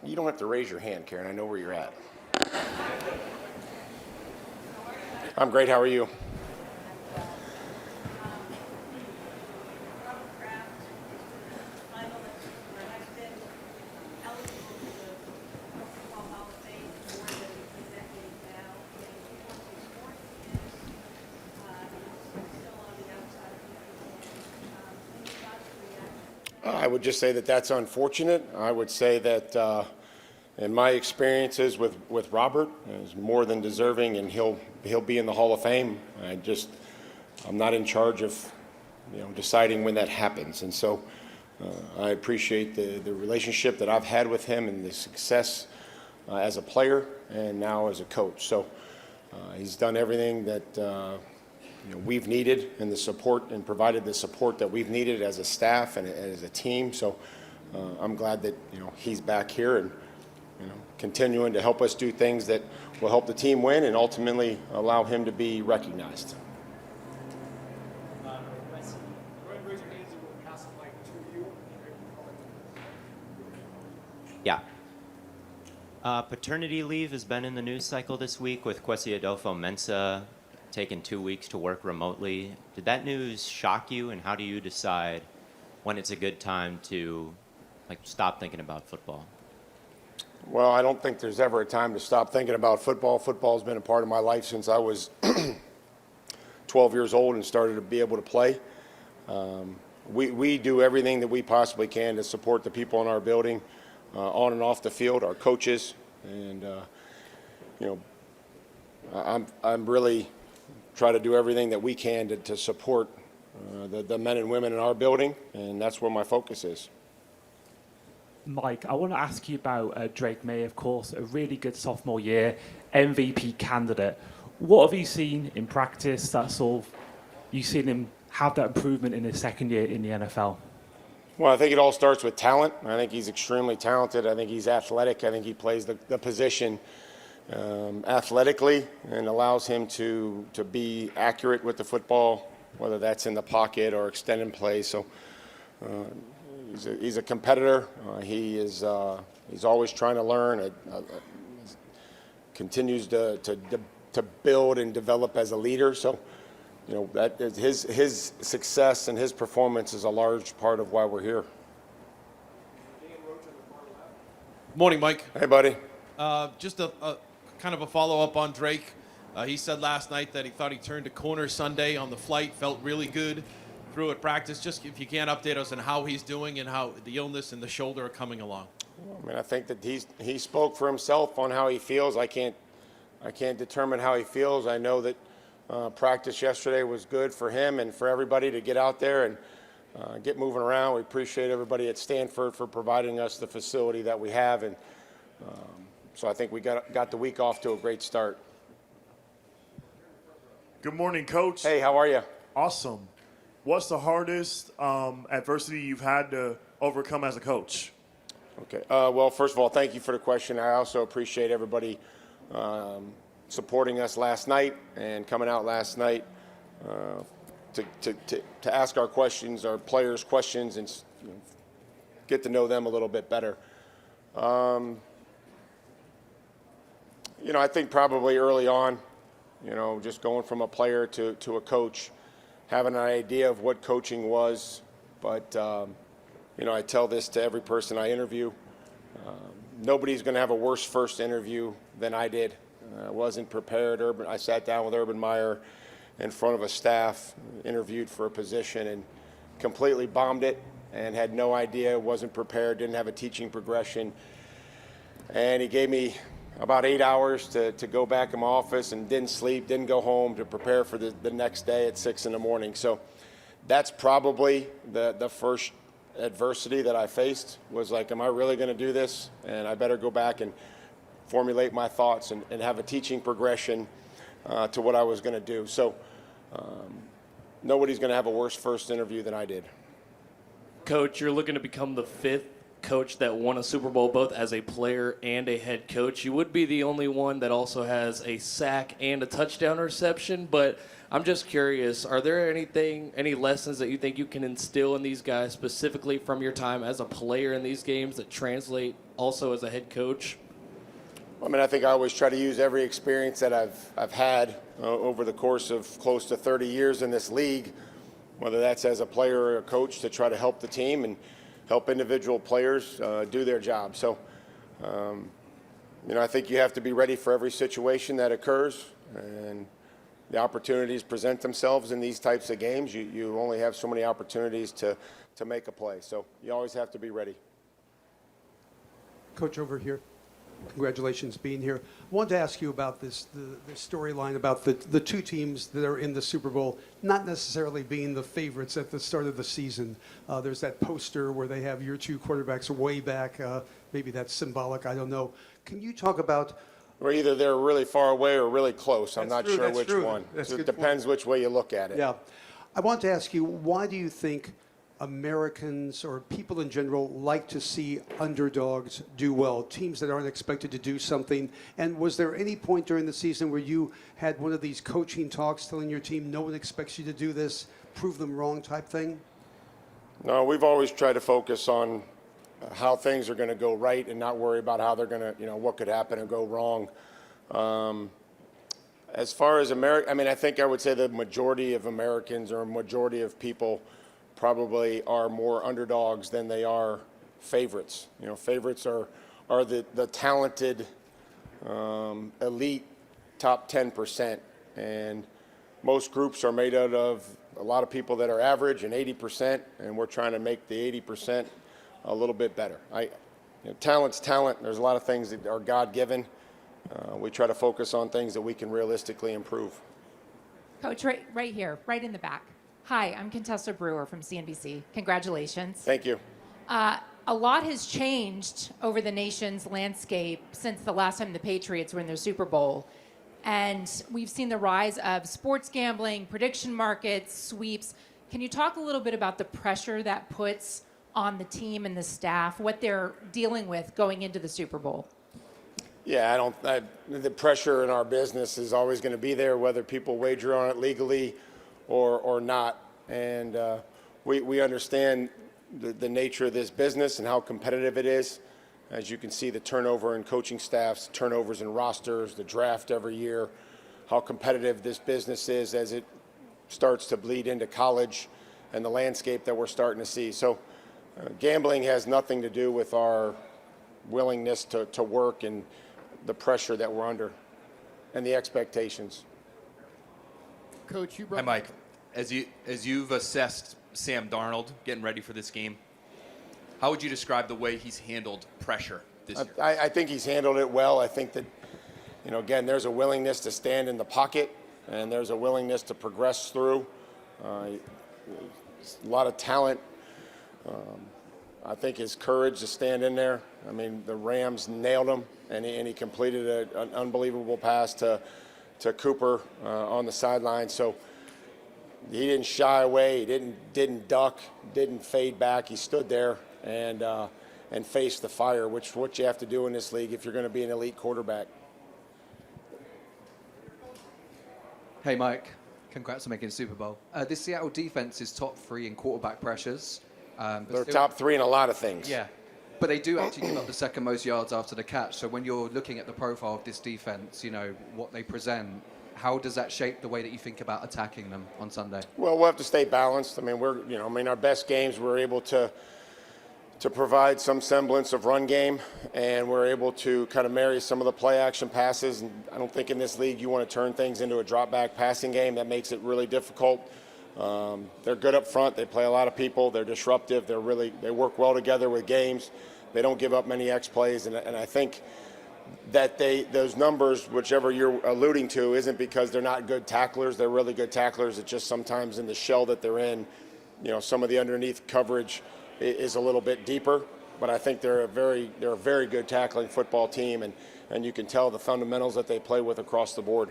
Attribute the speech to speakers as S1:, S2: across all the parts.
S1: You don't have to raise your hand, Karen. I know where you're at. I'm great. How are you? I would just say that that's unfortunate. I would say that in my experiences with Robert, is more than deserving, and he'll be in the Hall of Fame. I'm not in charge of deciding when that happens, and so I appreciate the relationship that I've had with him and the success as a player and now as a coach. So he's done everything that we've needed, and the support, and provided the support that we've needed as a staff and as a team. So I'm glad that he's back here and continuing to help us do things that will help the team win and ultimately allow him to be recognized.
S2: Yeah. Paternity leave has been in the news cycle this week, with Kwesi Adolfo-Mensah taking 2 weeks to work remotely. Did that news shock you, and how do you decide when it's a good time to stop thinking about football?
S1: Well, I don't think there's ever a time to stop thinking about football. Football's been a part of my life since I was 12 years old and started to be able to play. We do everything that we possibly can to support the people in our building, on and off the field, our coaches, and I'm really try to do everything that we can to support the men and women in our building, and that's where my focus is.
S3: Mike, I want to ask you about Drake May, of course, a really good sophomore year, MVP candidate. What have you seen in practice that you've seen him have that improvement in his second year in the NFL?
S1: Well, I think it all starts with talent. I think he's extremely talented. I think he's athletic. I think he plays the position athletically, and allows him to be accurate with the football, whether that's in the pocket or extended play. So he's a competitor. He's always trying to learn. Continues to build and develop as a leader. So that is his success and his performance is a large part of why we're here.
S4: Morning, Mike.
S1: Hey, buddy.
S4: Just a kind of a follow-up on Drake. He said last night that he thought he turned a corner Sunday on the flight, felt really good through at practice. Just if you can update us on how he's doing and how the illness and the shoulder are coming along.
S1: I mean, I think that he spoke for himself on how he feels. I can't determine how he feels. I know that practice yesterday was good for him and for everybody to get out there and get moving around. We appreciate everybody at Stanford for providing us the facility that we have, and so I think we got the week off to a great start.
S5: Good morning, Coach.
S1: Hey, how are you?
S5: Awesome. What's the hardest adversity you've had to overcome as a coach?
S1: Okay. Well, first of all, thank you for the question. I also appreciate everybody supporting us last night and coming out last night to ask our questions, our players' questions, and get to know them a little bit better. I think probably early on, just going from a player to a coach, having an idea of what coaching was. But, I tell this to every person I interview. Nobody's going to have a worse first interview than I did. I wasn't prepared. I sat down with Urban Meyer in front of a staff, interviewed for a position, and completely bombed it and had no idea, wasn't prepared, didn't have a teaching progression. And he gave me about 8 hours to go back in my office, and didn't sleep, didn't go home to prepare for the next day at 6 in the morning. So that's probably the first adversity that I faced, was like, am I really going to do this? And I better go back and formulate my thoughts and have a teaching progression to what I was going to do. So nobody's going to have a worse first interview than I did.
S6: Coach, you're looking to become the 5th coach that won a Super Bowl both as a player and a head coach. You would be the only one that also has a sack and a touchdown reception, but I'm just curious, are there any lessons that you think you can instill in these guys specifically from your time as a player in these games that translate also as a head coach?
S1: I mean, I think I always try to use every experience that I've had over the course of close to 30 years in this league, whether that's as a player or a coach, to try to help the team and help individual players do their job. So, I think you have to be ready for every situation that occurs, and the opportunities present themselves in these types of games. You only have so many opportunities to make a play, so you always have to be ready.
S7: Coach, over here. Congratulations being here. I wanted to ask you about the storyline about the two teams that are in the Super Bowl not necessarily being the favorites at the start of the season. There's that poster where they have your two quarterbacks way back. Maybe that's symbolic. I don't know. Can you talk about?
S1: Or either they're really far away or really close. I'm not sure which one.
S7: That's
S1: It depends which way you look at it.
S7: Yeah. I want to ask you, why do you think Americans or people in general like to see underdogs do well, teams that aren't expected to do something? And was there any point during the season where you had one of these coaching talks telling your team no one expects you to do this, prove them wrong type thing?
S1: No, we've always tried to focus on how things are going to go right and not worry about how they're going to, what could happen and go wrong. As far as America, I think I would say the majority of Americans or a majority of people probably are more underdogs than they are favorites. Favorites are the talented, elite top 10%. And most groups are made out of a lot of people that are average and 80%, and we're trying to make the 80% a little bit better. Talent's talent. There's a lot of things that are God-given. We try to focus on things that we can realistically improve.
S8: Coach, right here, right in the back. Hi, I'm Contessa Brewer from CNBC. Congratulations.
S1: Thank you.
S8: A lot has changed over the nation's landscape since the last time the Patriots were in their Super Bowl. And we've seen the rise of sports gambling, prediction markets, sweeps. Can you talk a little bit about the pressure that puts on the team and the staff, what they're dealing with going into the Super Bowl?
S1: Yeah, the pressure in our business is always going to be there, whether people wager on it legally or not. And we understand the nature of this business and how competitive it is. As you can see, the turnover in coaching staffs, turnovers in rosters, the draft every year, how competitive this business is as it starts to bleed into college and the landscape that we're starting to see. So gambling has nothing to do with our willingness to work and the pressure that we're under and the expectations.
S9: Coach, you
S10: Hi,
S9: brought
S10: Mike. As you've assessed Sam Darnold getting ready for this game, how would you describe the way he's handled pressure this year?
S1: I think he's handled it well. I think that, again, there's a willingness to stand in the pocket, and there's a willingness to progress through. A lot of talent. I think his courage to stand in there. The Rams nailed him, and he completed an unbelievable pass to Cooper on the sideline. So he didn't shy away. He didn't duck. Didn't fade back. He stood there and faced the fire, which is what you have to do in this league if you're going to be an elite quarterback.
S11: Hey, Mike. Congrats on making the Super Bowl. This Seattle defense is top 3 in quarterback pressures.
S1: They're top 3 in a lot of things.
S11: Yeah. But they do actually give up the second most yards after the catch. So when you're looking at the profile of this defense, what they present, how does that shape the way that you think about attacking them on Sunday?
S1: Well, we'll have to stay balanced. Our best games we're able to provide some semblance of run game, and we're able to kind of marry some of the play action passes. And I don't think in this league you want to turn things into a drop back passing game. That makes it really difficult. They're good up front. They play a lot of people. They're disruptive. They work well together with games. They don't give up many X plays, and I think that those numbers, whichever you're alluding to, isn't because they're not good tacklers. They're really good tacklers. It's just sometimes in the shell that they're in, some of the underneath coverage is a little bit deeper. But I think they're a very good tackling football team, and you can tell the fundamentals that they play with across the board.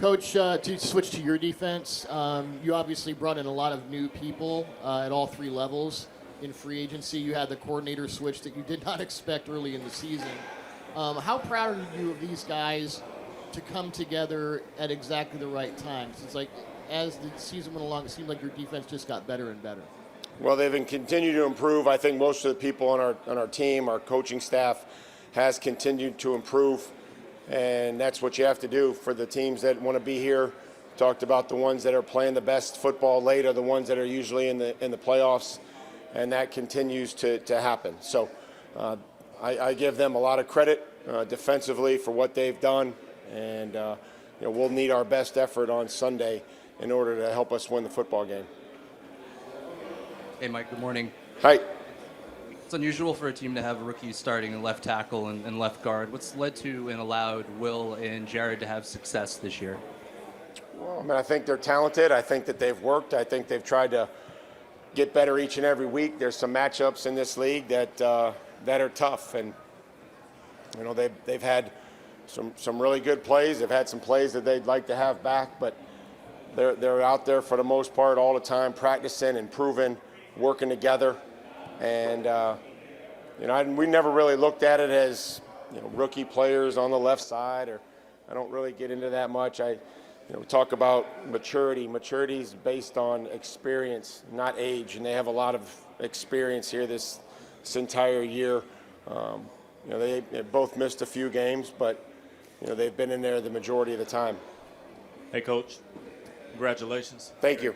S9: Coach, to switch to your defense, you obviously brought in a lot of new people at all three levels in free agency. You had the coordinator switch that you did not expect early in the season. How proud are you of these guys to come together at exactly the right time? It's like as the season went along, it seemed like your defense just got better and better.
S1: Well, they've continued to improve. I think most of the people on our team, our coaching staff, has continued to improve, and that's what you have to do for the teams that want to be here. Talked about the ones that are playing the best football late are the ones that are usually in the playoffs, and that continues to happen. So I give them a lot of credit defensively for what they've done, and we'll need our best effort on Sunday in order to help us win the football game.
S11: Hey, Mike, good morning.
S1: Hi.
S11: It's unusual for a team to have rookies starting in left tackle and left guard. What's led to and allowed Will and Jared to have success this year?
S1: Well, I mean, I think they're talented. I think that they've worked. I think they've tried to get better each and every week. There's some matchups in this league that are tough, and they've had some really good plays. They've had some plays that they'd like to have back, but they're out there for the most part all the time, practicing, improving, working together, and we never really looked at it as rookie players on the left side, or I don't really get into that much. We talk about maturity. Maturity is based on experience, not age, and they have a lot of experience here this entire year. They both missed a few games, but they've been in there the majority of the time.
S12: Hey, Coach. Congratulations.
S1: Thank you.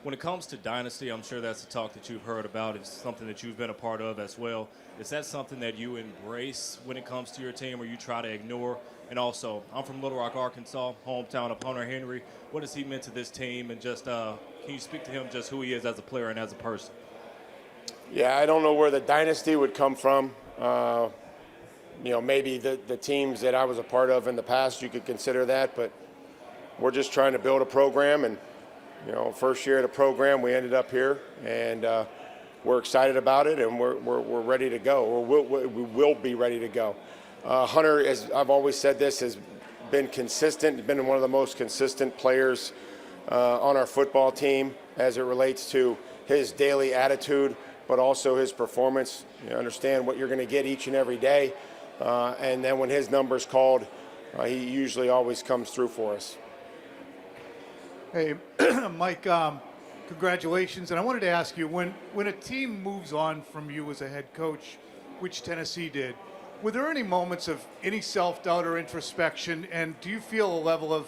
S12: When it comes to dynasty, I'm sure that's a talk that you've heard about. It's something that you've been a part of as well. Is that something that you embrace when it comes to your team, or you try to ignore? And also, I'm from Little Rock, Arkansas, hometown of Hunter Henry. What has he meant to this team? And just can you speak to him, just who he is as a player and as a person?
S1: Yeah, I don't know where the dynasty would come from. Maybe the teams that I was a part of in the past, you could consider that, but we're just trying to build a program, and first year of the program, we ended up here, and we're excited about it, and we're ready to go, or we will be ready to go. Hunter, as I've always said, this has been consistent, been one of the most consistent players on our football team as it relates to his daily attitude, but also his performance. You understand what you're going to get each and every day, and then when his number's called, he usually always comes through for us.
S13: Hey, Mike, congratulations. And I wanted to ask you, when a team moves on from you as a head coach, which Tennessee did, were there any moments of any self-doubt or introspection? And do you feel a level of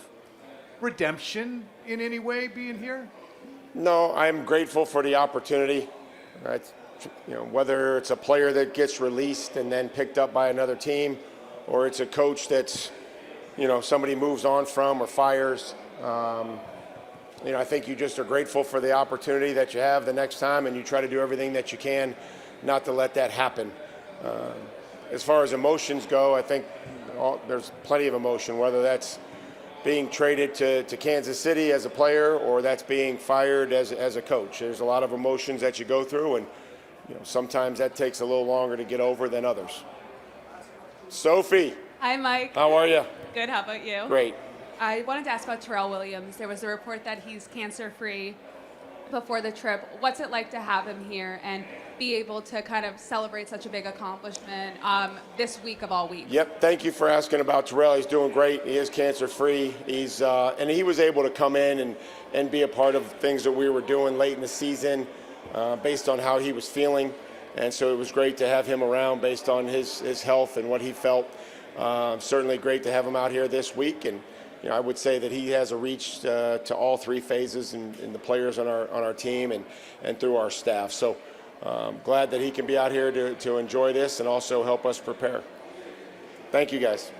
S13: redemption in any way being here?
S1: No, I'm grateful for the opportunity. Whether it's a player that gets released and then picked up by another team, or it's a coach that's, somebody moves on from or fires. I think you just are grateful for the opportunity that you have the next time, and you try to do everything that you can not to let that happen. As far as emotions go, I think there's plenty of emotion, whether that's being traded to Kansas City as a player or that's being fired as a coach. There's a lot of emotions that you go through, and sometimes that takes a little longer to get over than others. Sophie.
S14: Hi, Mike.
S1: How are you?
S14: Good. How about you?
S1: Great.
S14: I wanted to ask about Terrell Williams. There was a report that he's cancer-free before the trip. What's it like to have him here and be able to kind of celebrate such a big accomplishment this week of all weeks?
S1: Yep. Thank you for asking about Terrell. He's doing great. He is cancer-free. He's and he was able to come in and be a part of things that we were doing late in the season based on how he was feeling. And so it was great to have him around based on his health and what he felt. Certainly great to have him out here this week. And I would say that he has a reach to all three phases and the players on our team and through our staff. So glad that he can be out here to enjoy this and also help us prepare. Thank you, guys.